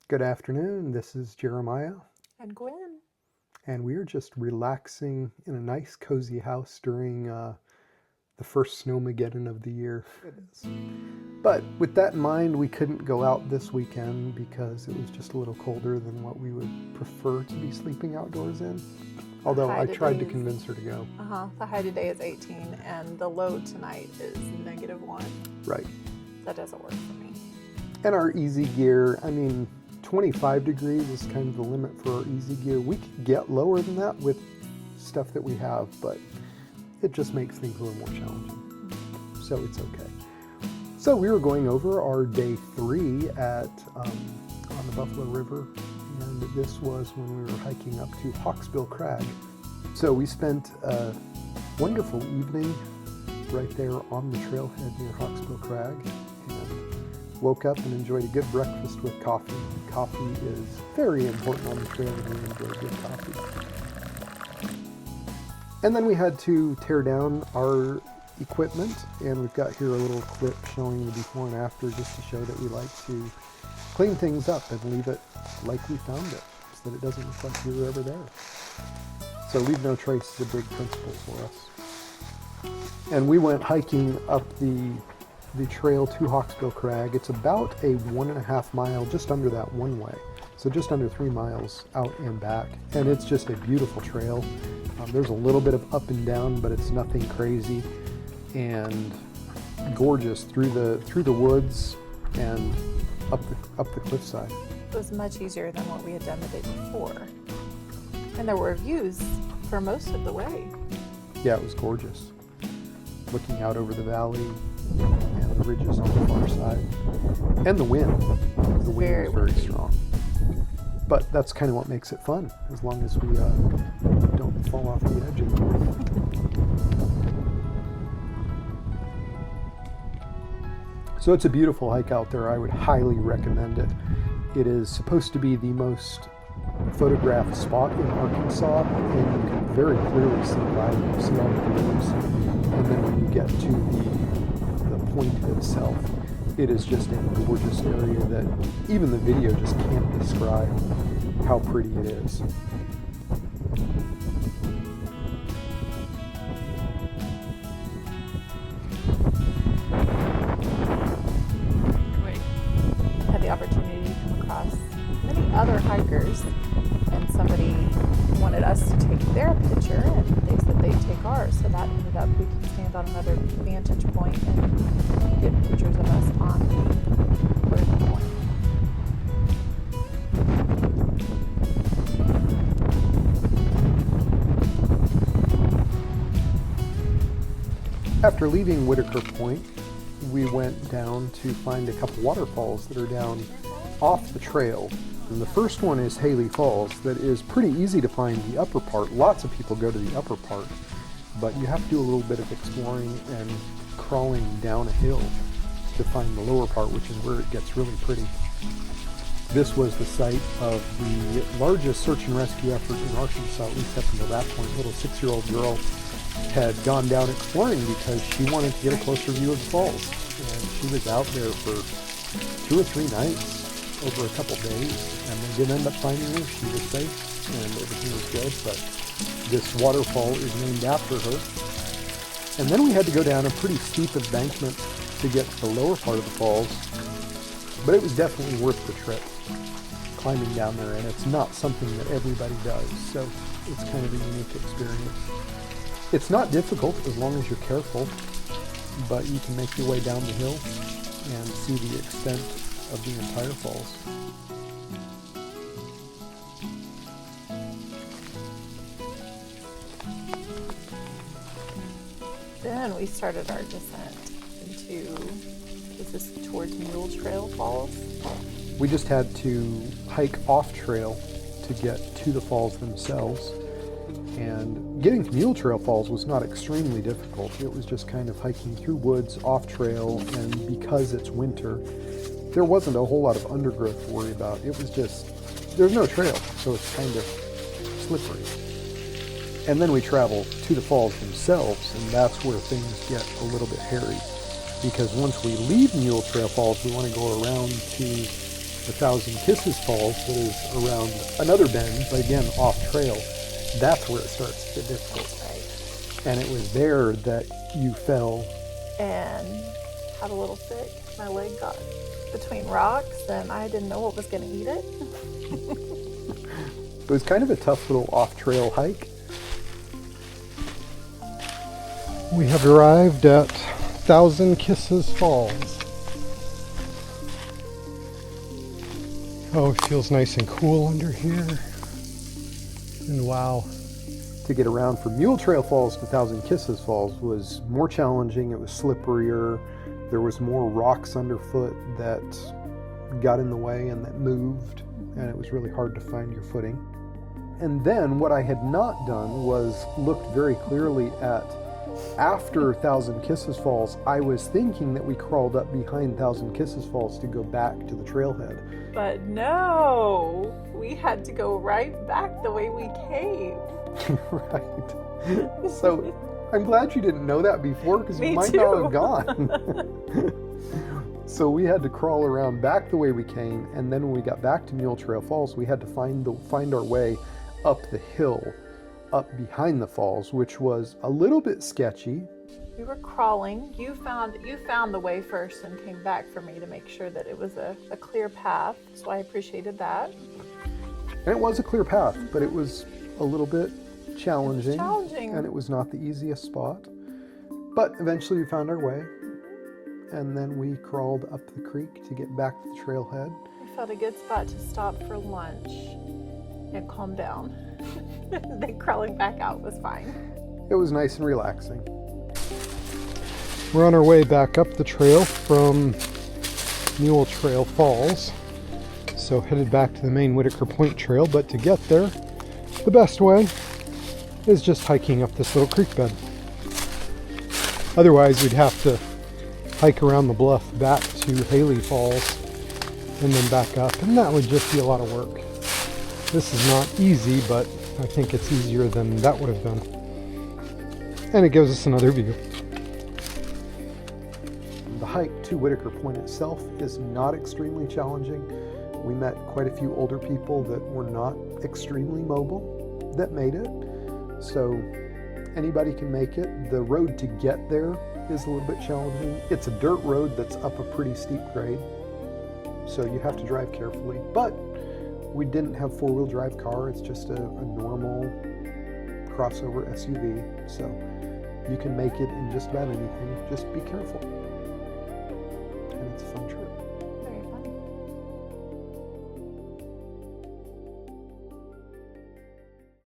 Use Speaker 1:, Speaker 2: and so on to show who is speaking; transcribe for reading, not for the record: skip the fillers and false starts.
Speaker 1: Good afternoon. This is Jeremiah,
Speaker 2: And Gwen.
Speaker 1: and we are just relaxing in a nice, cozy house during the first snowmageddon of the year. It is. But with that in mind, we couldn't go out this weekend because it was just a little colder than what we would prefer to be sleeping outdoors in.
Speaker 2: The
Speaker 1: Although
Speaker 2: high
Speaker 1: I tried to
Speaker 2: today
Speaker 1: convince her to go.
Speaker 2: the high today is 18 and the low tonight is -1.
Speaker 1: Right.
Speaker 2: That doesn't work for me.
Speaker 1: And our easy gear, 25 degrees is kind of the limit for our easy gear. We could get lower than that with stuff that we have, but it just makes things a little more challenging. So it's okay. So we were going over our day 3 on the Buffalo River, and this was when we were hiking up to Hawksbill Crag. So we spent a wonderful evening right there on the trailhead near Hawksbill Crag, and woke up and enjoyed a good breakfast with coffee. Coffee is very important on the trail, and we enjoy good coffee. And then we had to tear down our equipment, and we've got here a little clip showing the before and after, just to show that we like to clean things up and leave it like we found it, so that it doesn't look like we were ever there. So leave no trace is a big principle for us. And we went hiking up the trail to Hawksbill Crag. It's about a 1.5 mile, just under that one way. So just under 3 miles out and back. And it's just a beautiful trail. There's a little bit of up and down, but it's nothing crazy. And gorgeous through the woods and up the cliffside.
Speaker 2: It was much easier than what we had done the day before. And there were views for most of the way.
Speaker 1: Yeah, it was gorgeous. Looking out over the valley and the ridges on the far side. And the wind. The wind was very strong. But that's kind of what makes it fun, as long as we don't fall off the edge of the cliff. So it's a beautiful hike out there. I would highly recommend it. It is supposed to be the most photographed spot in Arkansas, and you can very clearly see riding, see all the views. And then when you get to the point itself, it is just a gorgeous area that even the video just can't describe how pretty it is.
Speaker 2: We had the opportunity to come across many other hikers, and somebody wanted us to take their picture, and they said they'd take ours. So that ended up, we could stand on another vantage point and get pictures of us on the vertical point.
Speaker 1: After leaving Whitaker Point, we went down to find a couple waterfalls that are down off the trail. And the first one is Haley Falls, that is pretty easy to find the upper part. Lots of people go to the upper part, but you have to do a little bit of exploring and crawling down a hill to find the lower part, which is where it gets really pretty. This was the site of the largest search and rescue effort in Arkansas, at least up until that point. A little 6-year-old girl had gone down exploring because she wanted to get a closer view of the falls. And she was out there for 2 or 3 nights over a couple days, and they did end up finding her. She was safe and everything was good, but this waterfall is named after her. And then we had to go down a pretty steep embankment to get to the lower part of the falls, but it was definitely worth the trip climbing down there, and it's not something that everybody does, so it's kind of a unique experience. It's not difficult as long as you're careful, but you can make your way down the hill and see the extent of the entire falls.
Speaker 2: Then we started our descent into, is this towards Mule Trail Falls?
Speaker 1: We just had to hike off trail to get to the falls themselves. And getting to Mule Trail Falls was not extremely difficult. It was just kind of hiking through woods off trail, and because it's winter, there wasn't a whole lot of undergrowth to worry about. It was just, there's no trail, so it's kind of slippery. And then we travel to the falls themselves, and that's where things get a little bit hairy. Because once we leave Mule Trail Falls, we want to go around to the Thousand Kisses Falls that is around another bend, but again off trail, that's where it starts to get difficult.
Speaker 2: Right.
Speaker 1: And it was there that you fell.
Speaker 2: And had a little sick. My leg got between rocks and I didn't know what was going to eat it.
Speaker 1: It was kind of a tough little off-trail hike. We have arrived at Thousand Kisses Falls. Oh, it feels nice and cool under here. And wow. To get around from Mule Trail Falls to Thousand Kisses Falls was more challenging. It was slipperier. There was more rocks underfoot that got in the way and that moved, and it was really hard to find your footing. And then what I had not done was looked very clearly at after Thousand Kisses Falls. I was thinking that we crawled up behind Thousand Kisses Falls to go back to the trailhead.
Speaker 2: But no, we had to go right back the way we came.
Speaker 1: Right. So I'm glad you didn't know that before, because you might not have gone. So we had to crawl around back the way we came, and then when we got back to Mule Trail Falls, we had to find our way up the hill, up behind the falls, which was a little bit sketchy.
Speaker 2: We were crawling. You found the way first and came back for me to make sure that it was a clear path. So I appreciated that.
Speaker 1: And it was a clear path, but it was a little bit challenging. And it was not the easiest spot. But eventually we found our way, and then we crawled up the creek to get back to the trailhead.
Speaker 2: We found a good spot to stop for lunch and calm down. Then crawling back out was fine.
Speaker 1: It was nice and relaxing. We're on our way back up the trail from Mule Trail Falls. So headed back to the main Whitaker Point Trail, but to get there, the best way is just hiking up this little creek bed. Otherwise, we'd have to hike around the bluff back to Haley Falls and then back up, and that would just be a lot of work. This is not easy, but I think it's easier than that would have been. And it gives us another view. The hike to Whitaker Point itself is not extremely challenging. We met quite a few older people that were not extremely mobile that made it. So anybody can make it. The road to get there is a little bit challenging. It's a dirt road that's up a pretty steep grade, so you have to drive carefully. But we didn't have four-wheel drive car. It's just a normal crossover SUV, so you can make it in just about anything. Just be careful.